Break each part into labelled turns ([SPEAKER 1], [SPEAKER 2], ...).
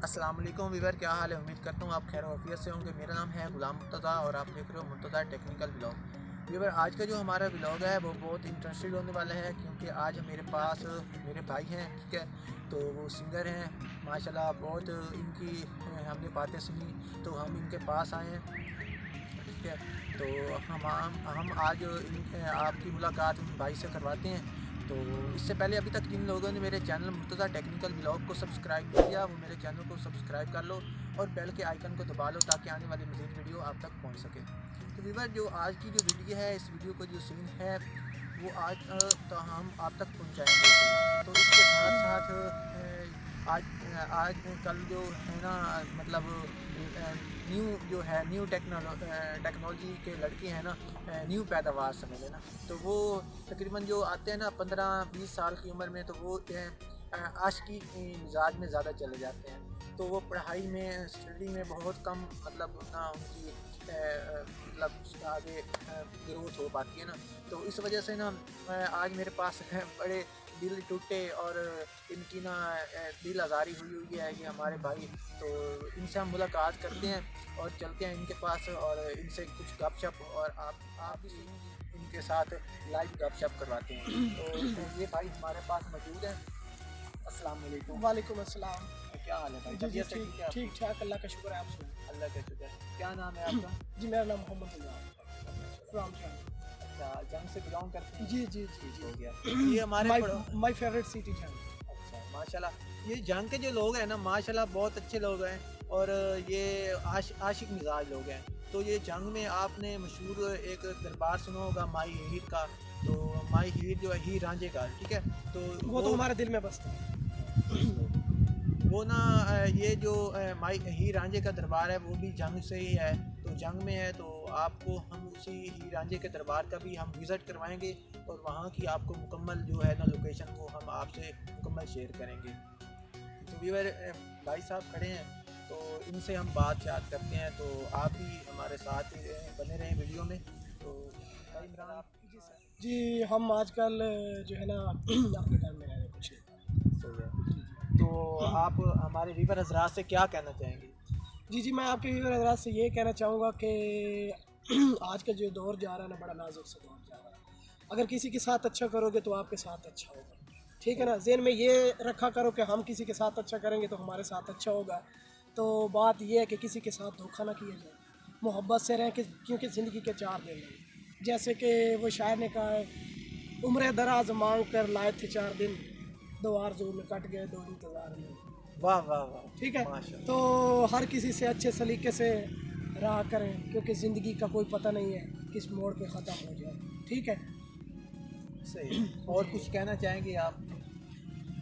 [SPEAKER 1] अस्सलाम वालेकुम वीवर, क्या हाल है। उम्मीद करता हूँ आप खैर वाफियत से होंगे। मेरा नाम है गुलाम मुर्तज़ा और आप देख रहे हो मुर्तज़ा टेक्निकल ब्लॉग। वीवर, आज का जो हमारा ब्लॉग है वो बहुत इंटरेस्टेड होने वाला है, क्योंकि आज मेरे पास मेरे भाई हैं, ठीक है। तो वो सिंगर हैं माशाल्लाह, बहुत इनकी हमने बातें सुनी तो हम इनके पास आए हैं, ठीक है। तो हम आज आपकी मुलाकात इन भाई से करवाते हैं। तो इससे पहले अभी तक जिन लोगों ने मेरे चैनल मुर्तज़ा टेक्निकल ब्लॉग को सब्सक्राइब नहीं किया, वो मेरे चैनल को सब्सक्राइब कर लो और बेल के आइकन को दबा लो, ताकि आने वाली मज़ीद वीडियो आप तक पहुंच सके। तो व्यूअर, जो आज की जो वीडियो है, इस वीडियो का जो सीन है वो आज तो हम आप तक पहुंचाएंगे। तो इसके साथ साथ आज आज कल जो है ना, मतलब न्यू जो है न्यू टेक्नोलॉजी के लड़के हैं ना, न्यू पैदावार समझ लेना। तो वो तकरीबन जो आते हैं ना 15-20 साल की उम्र में, तो वो आशिकी मिजाज में ज़्यादा चले जाते हैं। तो वो पढ़ाई में, स्टडी में बहुत कम, मतलब ना उनकी मतलब आगे ग्रोथ हो पाती है ना। तो इस वजह से ना आज मेरे पास बड़े दिल टूटे और इनकी ना दिल आज़ारी हुई है कि हमारे भाई। तो इनसे हम मुलाकात करते हैं और चलते हैं इनके पास और इनसे कुछ गपशप, और आप भी इनके साथ लाइव गपशप करवाते हैं। तो ये भाई हमारे पास मौजूद हैं। अस्सलाम वालेकुम।
[SPEAKER 2] वालेकुम अस्सलाम।
[SPEAKER 1] क्या हाल है भाई?
[SPEAKER 2] जी जी,
[SPEAKER 1] तबीयत
[SPEAKER 2] ठीक ठीक ठाक, अल्लाह का शुक्र है। आप सुनाएं।
[SPEAKER 1] अल्लाह का शुक्र। क्या नाम है आपका?
[SPEAKER 2] जी, मेरा नाम मोहम्मद इमरान फ्रॉम जंग।
[SPEAKER 1] अच्छा, जंग से बिलोंग करते हैं?
[SPEAKER 2] जी जी जी
[SPEAKER 1] ठीक
[SPEAKER 2] जी।
[SPEAKER 1] हो गया। ये हमारे
[SPEAKER 2] माय फेवरेट सिटी जंग।
[SPEAKER 1] अच्छा माशाल्लाह, ये जंग के जो लोग हैं ना माशाल्लाह बहुत अच्छे लोग हैं और ये आशिक मिजाज लोग हैं। तो ये जंग में आपने मशहूर एक दरबार सुना होगा माई हीर का। तो माई हीर जो है हीर रांझे का, ठीक है। तो
[SPEAKER 2] वो तो हमारे दिल में बसता है।
[SPEAKER 1] वो ना ये जो माई हीर रांझे का दरबार है वो भी जंग से ही है। तो जंग में है, तो आपको हम उसी हीर रांझे के दरबार का भी हम विज़िट करवाएंगे और वहाँ की आपको मुकम्मल जो है ना लोकेशन वो हम आपसे मुकम्मल शेयर करेंगे। तो व्यूअर, भाई साहब खड़े हैं तो इनसे हम बात करते हैं। तो आप भी हमारे साथ बने रहें वीडियो में। तो भाई इमरान, आप
[SPEAKER 2] जी, हम आजकल जो है ना अपने घर में रह रहे कुछ
[SPEAKER 1] सही है। तो आप हमारे व्यूअर हजरात से क्या कहना चाहेंगे?
[SPEAKER 2] जी जी, मैं आपके व्यूअर हज़रात से ये कहना चाहूँगा कि आज का जो दौर जा रहा है ना, बड़ा नाजुक सा दौर जा रहा है। अगर किसी के साथ अच्छा करोगे तो आपके साथ अच्छा होगा, ठीक है ना। ज़हन में ये रखा करो कि हम किसी के साथ अच्छा करेंगे तो हमारे साथ अच्छा होगा। तो बात यह है कि किसी के साथ धोखा ना किया जाए, मोहब्बत से रहें, क्योंकि ज़िंदगी के 4 दिन हैं। जैसे कि वो शायर ने कहा है, उम्र दराज मांग कर लाए थे 4 दिन, 2 आरज़ू में कट गए 2 इंतज़ार में।
[SPEAKER 1] वाह वाह वाह,
[SPEAKER 2] ठीक है।
[SPEAKER 1] माशाल्लाह।
[SPEAKER 2] तो हर किसी से अच्छे सलीके से रहा करें, क्योंकि ज़िंदगी का कोई पता नहीं है किस मोड़ पे ख़त्म हो जाए, ठीक है।
[SPEAKER 1] सही। और कुछ कहना चाहेंगे आप?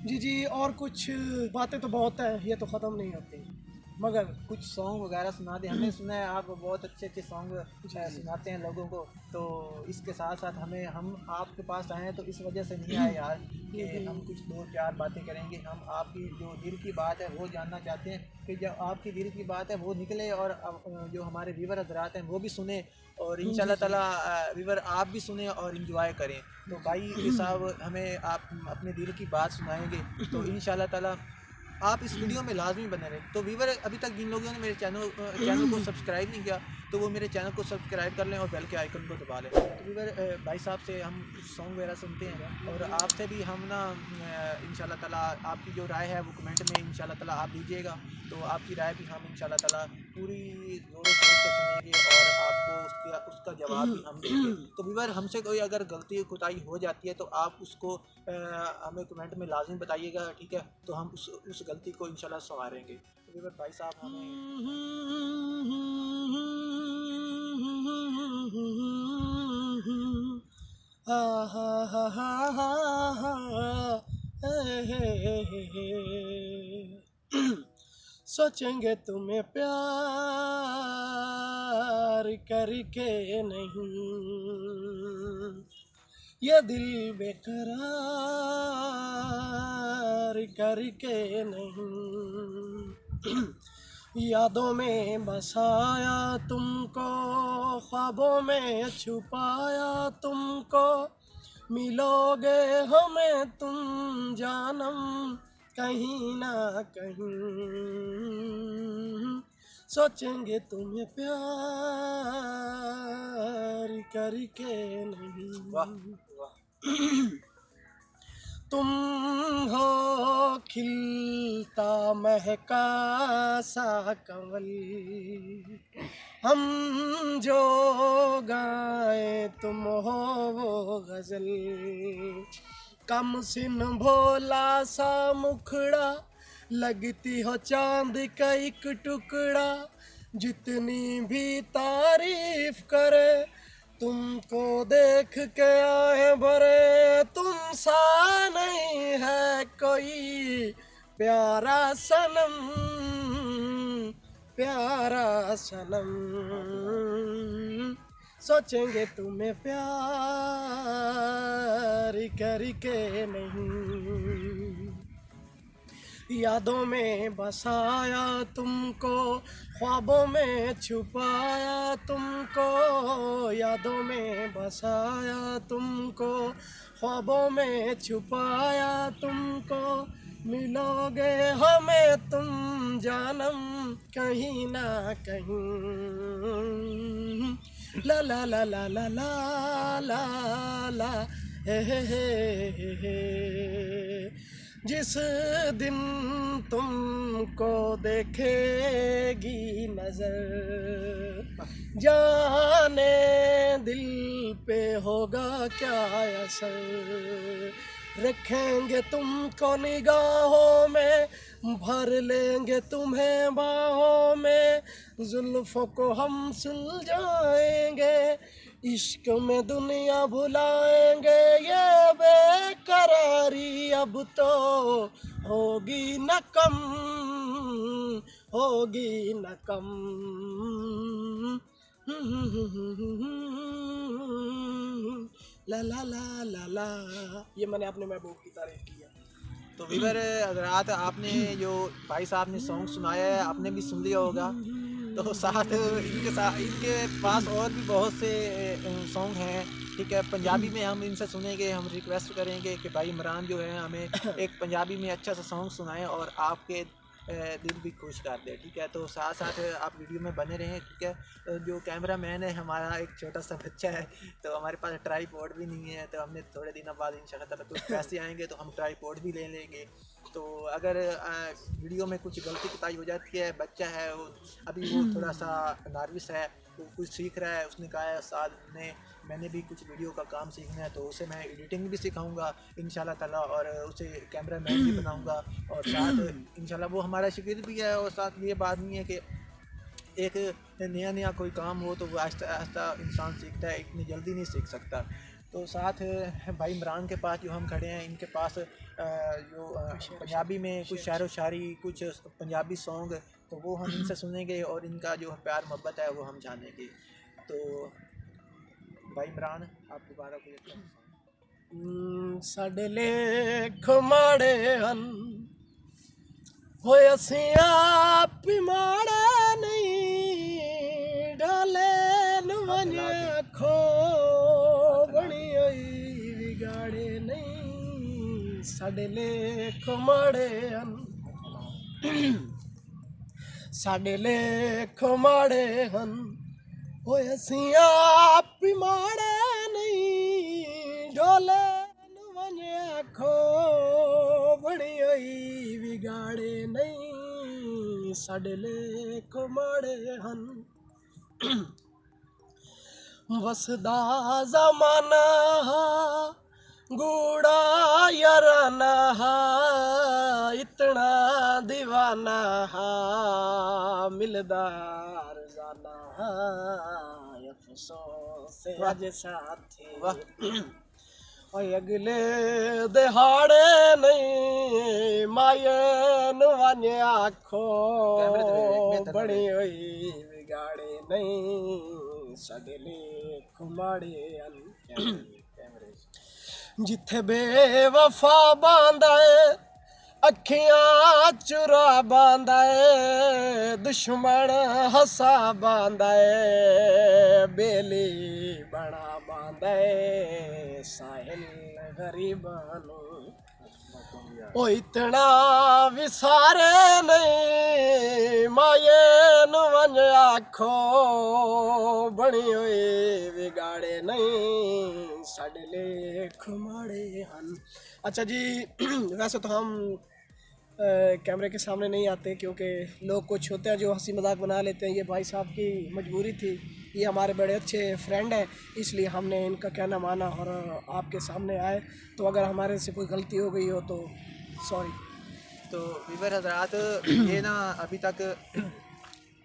[SPEAKER 2] जी जी, और कुछ बातें तो बहुत हैं, ये तो ख़त्म नहीं होती, मगर
[SPEAKER 1] कुछ सॉन्ग वगैरह सुना दें। हमने सुना है आप बहुत अच्छे सॉन्ग सुनाते हैं लोगों को। तो इसके साथ साथ हम आपके पास आए हैं तो इस वजह से नहीं आए यार कि हम कुछ 2-4 बातें करेंगे। हम आपकी जो दिल की बात है वो जानना चाहते हैं कि जब आपकी दिल की बात है वो निकले और जो हमारे व्यूअर हज़रात हैं वो भी सुने और इंशाल्लाह ताला व्यूअर आप भी सुने और इंजॉय करें। तो भाई साहब हमें आप अपने दिल की बात सुनाएंगे, तो इंशाल्लाह ताला आप इस वीडियो में लाजमी बने रहें। तो व्यूअर, अभी तक जिन लोगों ने मेरे चैनल को सब्सक्राइब नहीं किया तो वो मेरे चैनल को सब्सक्राइब कर लें और बेल के आइकन को दबा लें। तो व्यूअर, भाई साहब से हम सॉन्ग वगैरह सुनते हैं और आपसे भी हम ना इंशाल्लाह ताला आपकी जो राय है वो कमेंट में इंशाल्लाह ताला आप दीजिएगा। तो आपकी राय भी हम इंशाल्लाह ताला पूरी ज़ोर शोर से सुनेंगे और आपको उसका जवाब भी हम देंगे। तो व्यूअर, हमसे कोई अगर गलती कोताही हो जाती है तो आप उसको हमें कमेंट में लाजिम बताइएगा, ठीक है। तो हम उस गलती को इंशाल्लाह संवारेंगे। तो व्यूअर, भाई साहब
[SPEAKER 2] सोचेंगे तुम्हें प्यार करके नहीं, ये दिल बेकरार करके नहीं। यादों में बसाया तुमको, ख्वाबों में छुपाया तुमको, मिलोगे हमें तुम जानम कहीं ना कहीं सोचेंगे तुम्हें प्यार करके नहीं।
[SPEAKER 1] वाह वाह।
[SPEAKER 2] तुम हो खिलता महका सा कंवल, हम जो गाए तुम हो वो गजल। कम सिन भोला सा मुखड़ा, लगती हो चांद का एक टुकड़ा। जितनी भी तारीफ करे तुमको देख के आए भरे। तुम सा नहीं है कोई प्यारा सनम, प्यारा सनम। सोचेंगे तुम्हें प्यार करके नहीं। यादों में बसाया तुमको, ख्वाबों में छुपाया तुमको। यादों में बसाया तुमको, ख्वाबों में छुपाया तुमको। मिलोगे हमें तुम जानम कहीं ना कहीं। ला ला ला ला ला ला ला ला हे। जिस दिन तुमको देखेगी नजर, जाने दिल पे होगा क्या असर। रखेंगे तुमको निगाहों में, भर लेंगे तुम्हें बाहों में। जुल्फों को हम सुलझाएंगे, इश्क में दुनिया भुलाएंगे। ये बेकरारी अब तो होगी न कम, होगी न कम। ला ला ला ला ला। ये मैंने अपने महबूब की तारीफ की है।
[SPEAKER 1] तो वीवर हज़रात, आपने जो भाई साहब ने सॉन्ग सुनाया है आपने भी सुन लिया होगा। तो साथ इनके पास और भी बहुत से सॉन्ग हैं, ठीक है। पंजाबी में हम इनसे सुनेंगे, हम रिक्वेस्ट करेंगे कि भाई इमरान जो है हमें एक पंजाबी में अच्छा सा सॉन्ग सुनाएं और आपके दिल भी खुश कर दे, ठीक है। तो साथ साथ आप वीडियो में बने रहें, ठीक है। जो कैमरा मैन है हमारा एक छोटा सा बच्चा है, तो हमारे पास ट्राईपॉड भी नहीं है। तो हमने थोड़े दिनों बाद इंशाल्लाह ताला कुछ पैसे आएंगे तो हम ट्राईपॉड भी ले लेंगे। तो अगर वीडियो में कुछ गलती कुताई हो जाती है, बच्चा है वो अभी वो थोड़ा सा नर्वस है, तो कुछ सीख रहा है। उसने कहा है साथ में मैंने भी कुछ वीडियो का काम सीखना है, तो उसे मैं एडिटिंग भी सिखाऊंगा इंशाल्लाह ताला, और उसे कैमरा मैन भी बनाऊंगा। और साथ इंशाल्लाह वो हमारा शिगिर्द भी है। और साथ ये बात नहीं है कि एक नया कोई काम हो तो वो आहिस्ता आहिस्ता इंसान सीखता है, इतनी जल्दी नहीं सीख सकता। तो साथ भाई इमरान के पास जो हम खड़े हैं, इनके पास जो पंजाबी में कुछ शायरो शायरी, कुछ पंजाबी सॉन्ग, तो वो हम इनसे सुनेंगे और इनका जो प्यार मोहब्बत है वो हम जानेंगे। तो भाई इमरान आप दोबारा कोई
[SPEAKER 2] साडे लेख माड़े हन होए, असीं आप माड़े नहीं। ढाले वन आखो बनी होई बिगाड़े नहीं। साडे लेख माड़े हन, साडे लेख माड़े हन होए, असीं आप माड़े नहीं। ढोले वन आखो बनी होई बिगाड़े नहीं। साडे लेख माड़े हन वसदा ज़माना गूड़ा याराना, इतना दीवाना मिलदार जाना। अफसोस अज साथी अगले दिहाड़े नहीं। माये वन आखो बड़ी हुई बिगाड़े नहीं। सडले कुमाड़े जिथे बेवफा बांदा है, अखियां चुरा बांदा है। दुश्मन हसा बांदा है, बेली बड़ा बांदा है। साहिल गरीबानू ओ इतना विसारे नहीं माये नु वंज आखो बनी हुई बिगाड़े नहीं साडे लेख माड़े हन। अच्छा जी वैसे तो हम कैमरे के सामने नहीं आते क्योंकि लोग कुछ होते हैं जो हंसी मजाक बना लेते हैं। ये भाई साहब की मजबूरी थी, ये हमारे बड़े अच्छे फ्रेंड हैं, इसलिए हमने इनका कहना माना और आपके सामने आए। तो अगर हमारे से कोई गलती हो गई हो तो सॉरी।
[SPEAKER 1] तो वीवर हजरात ये ना अभी तक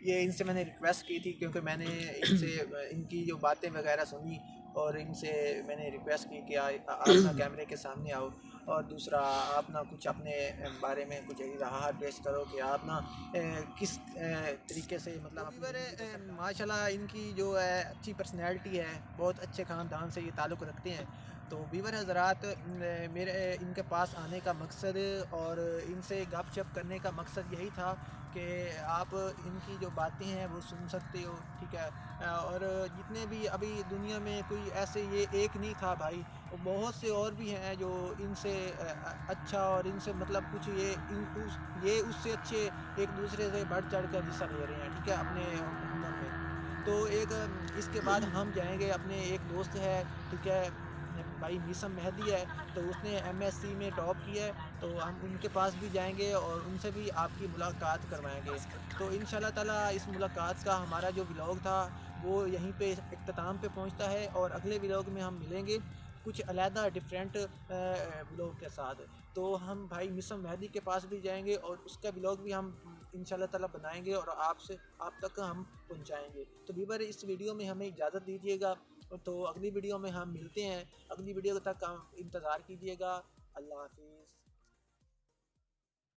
[SPEAKER 1] ये इनसे मैंने रिक्वेस्ट की थी क्योंकि मैंने इनसे इनकी जो बातें वगैरह सुनी और इनसे मैंने रिक्वेस्ट की कि आप ना कैमरे के सामने आओ और दूसरा आप ना कुछ अपने बारे में कुछ इज़हार पेश करो कि आप ना किस तरीके से मतलब माशाल्लाह इनकी जो है अच्छी पर्सनैलिटी है, बहुत अच्छे ख़ानदान से ये ताल्लुक़ रखते हैं। तो वीवर हज़रात मेरे इनके पास आने का मकसद और इनसे गपशप करने का मकसद यही था कि आप इनकी जो बातें हैं वो सुन सकते हो, ठीक है। और जितने भी अभी दुनिया में कोई ऐसे ये एक नहीं था भाई, बहुत से और भी हैं जो इनसे अच्छा और इनसे मतलब कुछ ये उससे अच्छे एक दूसरे से बढ़ चढ़ कर हिस्सा ले रहे हैं, ठीक है, अपने हुनर में। तो एक इसके बाद हम जाएंगे, अपने एक दोस्त है, ठीक है, भाई मीसम मेहदी है, तो उसने एमएससी में टॉप किया है, तो हम उनके पास भी जाएंगे और उनसे भी आपकी मुलाकात करवाएंगे। तो इंशाल्लाह ताला इस मुलाकात का हमारा जो व्लॉग था वो यहीं पे इख्तिताम पे पहुंचता है और अगले व्लॉग में हम मिलेंगे कुछ अलहदा डिफरेंट व्लॉग के साथ। तो हम भाई मीसम मेहदी के पास भी जाएंगे और उसका व्लॉग भी हम इंशाल्लाह ताला बनाएंगे और आपसे आप तक हम पहुंचाएंगे। तो व्यूअर इस वीडियो में हमें इजाज़त दीजिएगा, तो अगली वीडियो में हम मिलते हैं। अगली वीडियो तक इंतज़ार कीजिएगा। अल्लाह हाफिज़।